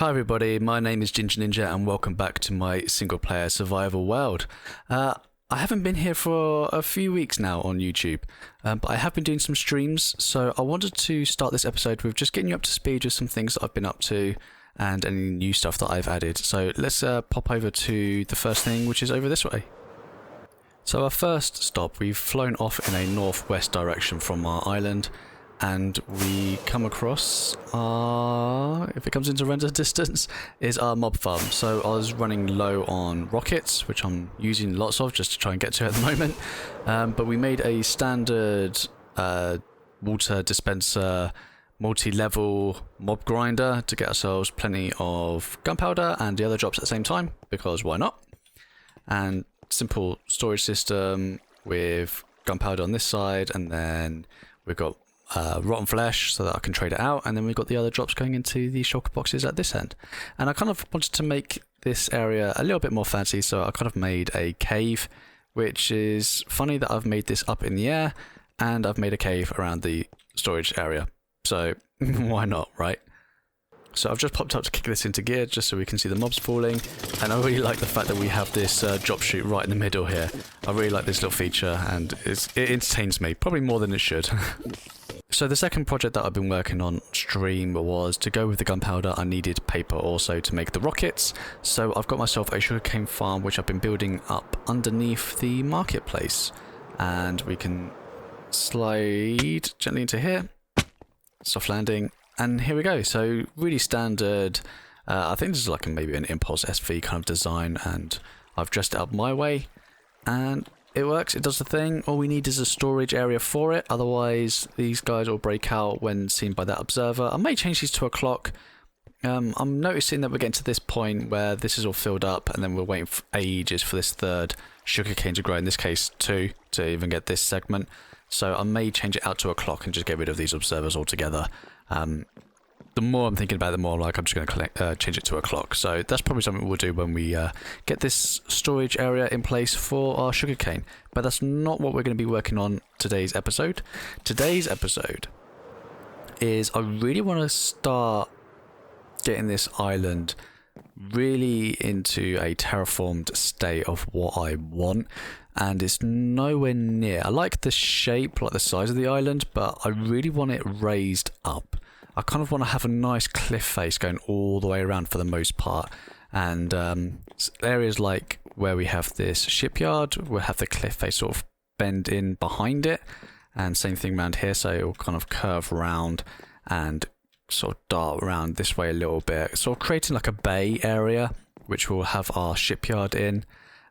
Hi everybody, my name is Ginger Ninja and welcome back to my single player survival world. I haven't been here for a few weeks now on YouTube, but I have been doing some streams, so I wanted to start this episode with just getting you up to speed with some things that I've been up to and any new stuff that I've added. So let's pop over to the first thing, which is over this way. So our first stop, we've flown off in a northwest direction from our island, and we come across if it comes into render distance, is our mob farm. So I was running low on rockets, which I'm using lots of just to try and get to at the moment. But we made a standard water dispenser, multi-level mob grinder to get ourselves plenty of gunpowder and the other drops at the same time, because why not? And simple storage system with gunpowder on this side, and then we've got rotten flesh so that I can trade it out, and then we've got the other drops going into the shulker boxes at this end. And I kind of wanted to make this area a little bit more fancy, so I kind of made a cave, which is funny that I've made this up in the air and I've made a cave around the storage area, so why not, right? So I've just popped up to kick this into gear just so we can see the mobs falling, and I really like the fact that we have this drop chute right in the middle here. I really like this little feature and it entertains me, probably more than it should. So the second project that I've been working on stream was to go with the gunpowder. I needed paper also to make the rockets, so I've got myself a sugarcane farm which I've been building up underneath the marketplace, and we can slide gently into here, soft landing, and here we go. So really standard, I think this is like maybe an Impulse SV kind of design, and I've dressed it up my way and it works, it does the thing. All we need is a storage area for it, otherwise these guys will break out when seen by that observer. I may change these to a clock. I'm noticing that we're getting to this point where this is all filled up and then we're waiting for ages for this third sugarcane to grow, in this case 2, to even get this segment. So I may change it out to a clock and just get rid of these observers altogether. The more I'm thinking about it, the more I'm just going to change it to a clock. So that's probably something we'll do when we get this storage area in place for our sugarcane. But that's not what we're going to be working on today's episode. Today's episode is I really want to start getting this island really into a terraformed state of what I want. And it's nowhere near. I like the shape, like the size of the island, but I really want it raised up. I kind of want to have a nice cliff face going all the way around for the most part, and areas like where we have this shipyard, we'll have the cliff face sort of bend in behind it, and same thing around here, so it will kind of curve around and sort of dart around this way a little bit, sort of creating like a bay area which will have our shipyard in.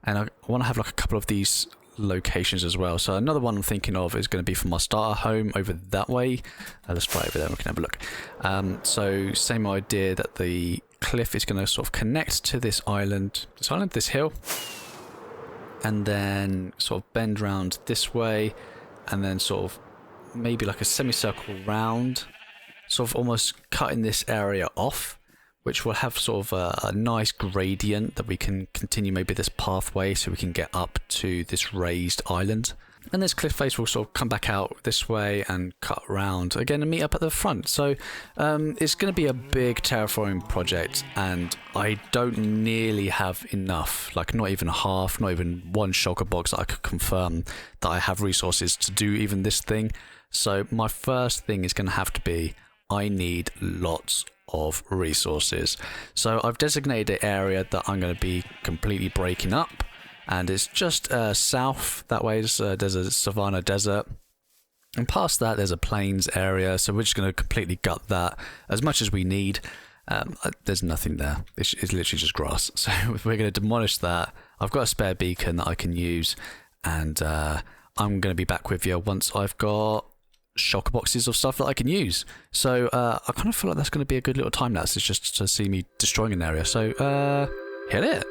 And I want to have like a couple of these locations as well. So another one I'm thinking of is going to be for my starter home over that way. Let's fly over there and we can have a look. So same idea, that the cliff is going to sort of connect to this island, this hill, and then sort of bend round this way, and then sort of maybe like a semicircle round, sort of almost cutting this area off, which will have sort of a nice gradient that we can continue maybe this pathway so we can get up to this raised island. And this cliff face will sort of come back out this way and cut around again and meet up at the front. So it's going to be a big terraforming project, and I don't nearly have enough, like not even half, not even one shulker box that I could confirm that I have resources to do even this thing. So my first thing is going to have to be, I need lots of resources. So I've designated an area that I'm going to be completely breaking up, and it's just south that way. There's a savanna desert, and past that there's a plains area, so we're just going to completely gut that as much as we need. There's nothing there, it's literally just grass, so we're going to demolish that. I've got a spare beacon that I can use, and I'm going to be back with you once I've got shulker boxes of stuff that I can use. So I kind of feel like that's going to be a good little time lapse. It's just to see me destroying an area. So hit it.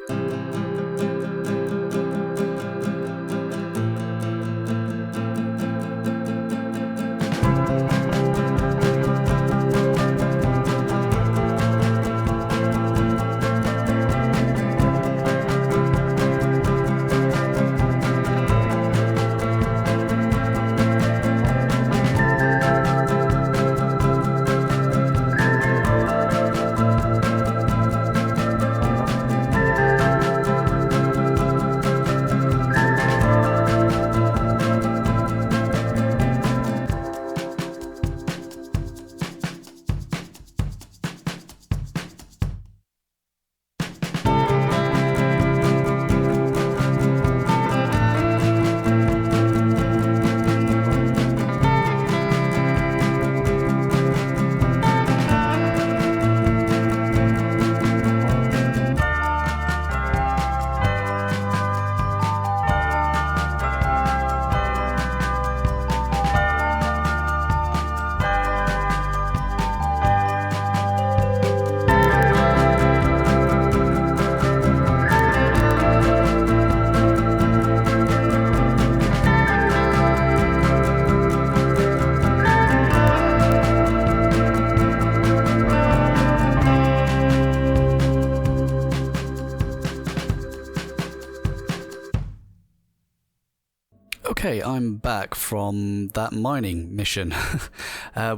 Okay, I'm back from that mining mission.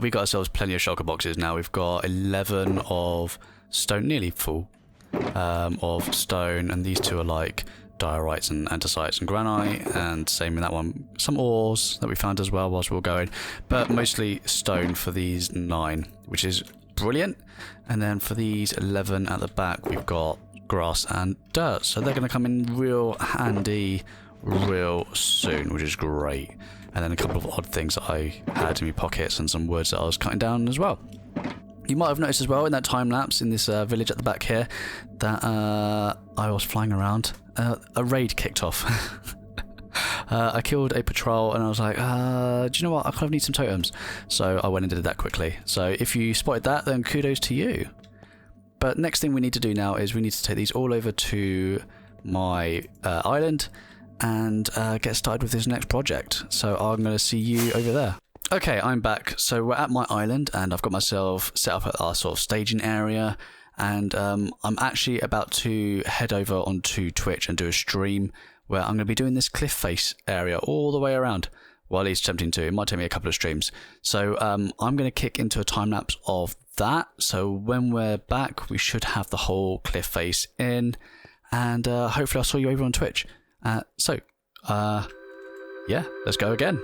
We got ourselves plenty of shulker boxes now. We've got 11 of stone, nearly full, of stone, and these two are like diorites and andesites and granite, and same in that one. Some ores that we found as well whilst we were going, but mostly stone for these 9, which is brilliant. And then for these 11 at the back, we've got grass and dirt, so they're going to come in real handy real soon, which is great. And then a couple of odd things that I had in my pockets and some woods that I was cutting down as well. You might have noticed as well in that time lapse in this village at the back here that I was flying around. A raid kicked off. I killed a patrol and I was like, do you know what, I kind of need some totems. So I went and did that quickly. So if you spotted that, then kudos to you. But next thing we need to do now is we need to take these all over to my island and get started with this next project. So I'm going to see you over there. Okay, I'm back. So we're at my island and I've got myself set up at our sort of staging area, and I'm actually about to head over onto Twitch and do a stream where I'm going to be doing this cliff face area all the way around. Well, at least attempting to. It might take me a couple of streams. So I'm going to kick into a time lapse of that. So when we're back, we should have the whole cliff face in, and hopefully I'll see you over on Twitch. Yeah, let's go again.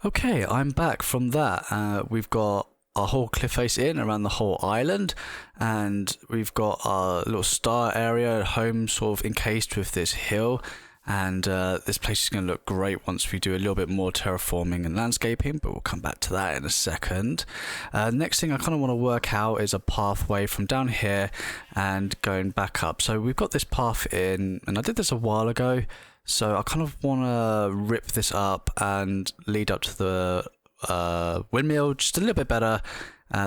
Okay, I'm back from that. We've got our whole cliff face in around the whole island, and we've got our little star area at home sort of encased with this hill, and this place is going to look great once we do a little bit more terraforming and landscaping, but we'll come back to that in a second. Next thing I kind of want to work out is a pathway from down here and going back up. So we've got this path in, and I did this a while ago. So I kind of want to rip this up and lead up to the windmill just a little bit better.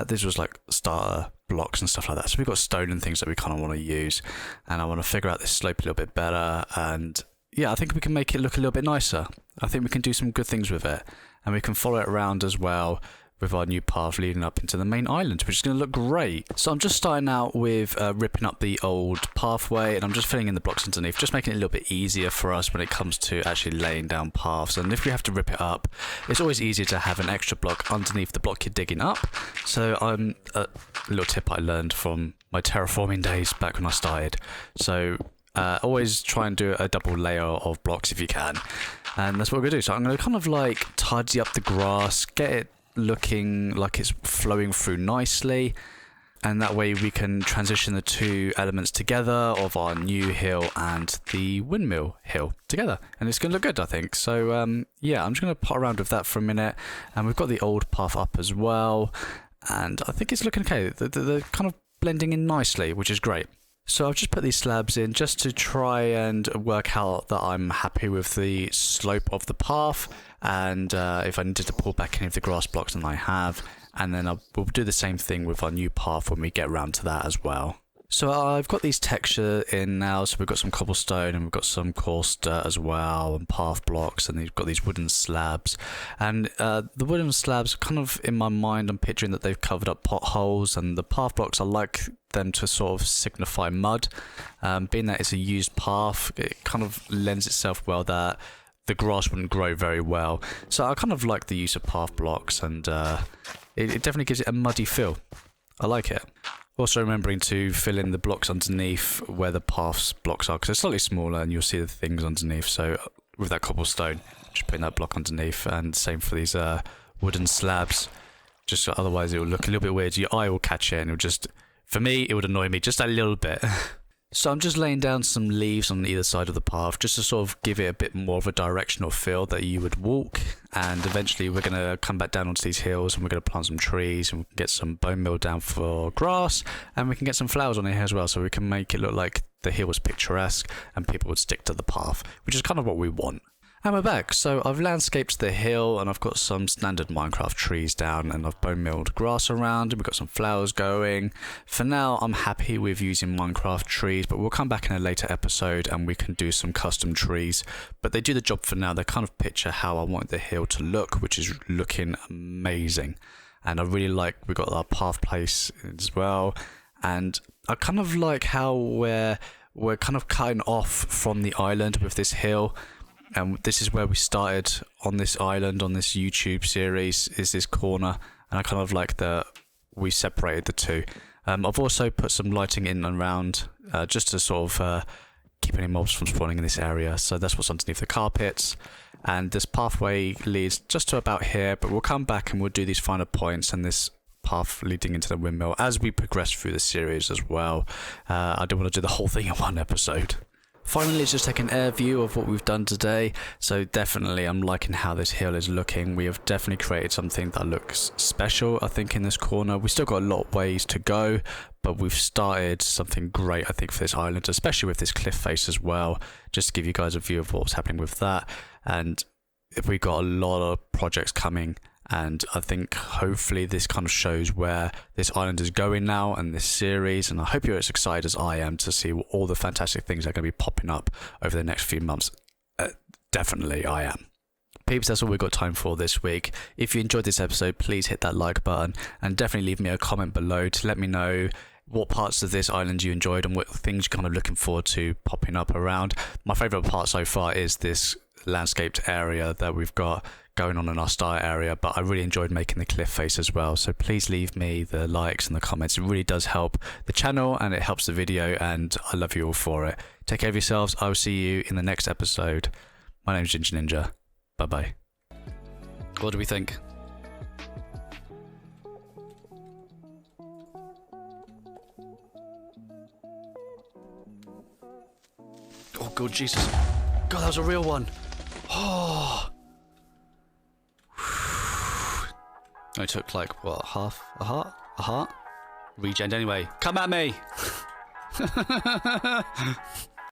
This was like starter blocks and stuff like that. So we've got stone and things that we kind of want to use. And I want to figure out this slope a little bit better. And yeah, I think we can make it look a little bit nicer. I think we can do some good things with it. And we can follow it around as well with our new path leading up into the main island, which is going to look great. So I'm just starting out with ripping up the old pathway, and I'm just filling in the blocks underneath, just making it a little bit easier for us when it comes to actually laying down paths. And if we have to rip it up, it's always easier to have an extra block underneath the block you're digging up. So I'm a little tip I learned from my terraforming days back when I started. So always try and do a double layer of blocks if you can. And that's what we're going to do. So I'm going to kind of like tidy up the grass, get it looking like it's flowing through nicely, and that way we can transition the two elements together of our new hill and the windmill hill together, and it's going to look good, I think. So yeah, I'm just going to pot around with that for a minute, and we've got the old path up as well, and I think it's looking okay. They're kind of blending in nicely, which is great. So I've just put these slabs in just to try and work out that I'm happy with the slope of the path, and if I needed to pull back any of the grass blocks, then I have, and then we'll do the same thing with our new path when we get around to that as well. So I've got these texture in now, so we've got some cobblestone and we've got some coarse dirt as well, and path blocks, and we've got these wooden slabs. And the wooden slabs, kind of in my mind, I'm picturing that they've covered up potholes, and the path blocks, I like them to sort of signify mud. Being that it's a used path, it kind of lends itself well that the grass wouldn't grow very well. So I kind of like the use of path blocks, and it definitely gives it a muddy feel. I like it. Also remembering to fill in the blocks underneath where the paths blocks are, because they're slightly smaller and you'll see the things underneath. So with that cobblestone, just putting that block underneath, and same for these wooden slabs. Just so otherwise it will look a little bit weird. Your eye will catch it, and it'll just, for me, it would annoy me just a little bit. So I'm just laying down some leaves on either side of the path, just to sort of give it a bit more of a directional feel that you would walk. And eventually we're going to come back down onto these hills, and we're going to plant some trees, and we can get some bone meal down for grass, and we can get some flowers on here as well, so we can make it look like the hill was picturesque and people would stick to the path, which is kind of what we want. And we're back. So I've landscaped the hill, and I've got some standard Minecraft trees down, and I've bone milled grass around, and we've got some flowers going. For now, I'm happy with using Minecraft trees, but we'll come back in a later episode and we can do some custom trees. But they do the job for now. They kind of picture how I want the hill to look, which is looking amazing. And I really like, we've got our path place as well. And I kind of like how we're kind of cutting off from the island with this hill. And this is where we started on this island, on this YouTube series, is this corner. And I kind of like that we separated the two. I've also put some lighting in and around, just to sort of keep any mobs from spawning in this area. So that's what's underneath the carpets. And this pathway leads just to about here, but we'll come back and we'll do these finer points and this path leading into the windmill as we progress through the series as well. I don't want to do the whole thing in one episode. Finally, let's just take an air view of what we've done today. So definitely I'm liking how this hill is looking. We have definitely created something that looks special, I think, in this corner. We've still got a lot of ways to go, but we've started something great, I think, for this island, especially with this cliff face as well, just to give you guys a view of what's happening with that. And we've got a lot of projects coming, and I think hopefully this kind of shows where this island is going now and this series, and I hope you're as excited as I am to see all the fantastic things that are going to be popping up over the next few months. Definitely I am. Peeps, that's all we've got time for this week. If you enjoyed this episode, please hit that like button, and definitely leave me a comment below to let me know what parts of this island you enjoyed and what things you're kind of looking forward to popping up around. My favourite part so far is this landscaped area that we've got going on in our start area, but I really enjoyed making the cliff face as well. So please leave me the likes and the comments. It really does help the channel and it helps the video, and I love you all for it. Take care of yourselves. I will see you in the next episode. My name's Ginger Ninja. Bye bye. What do we think? Oh God, Jesus. God, that was a real one. Oh. I took like, what, half a heart? A heart? Regen anyway. Come at me!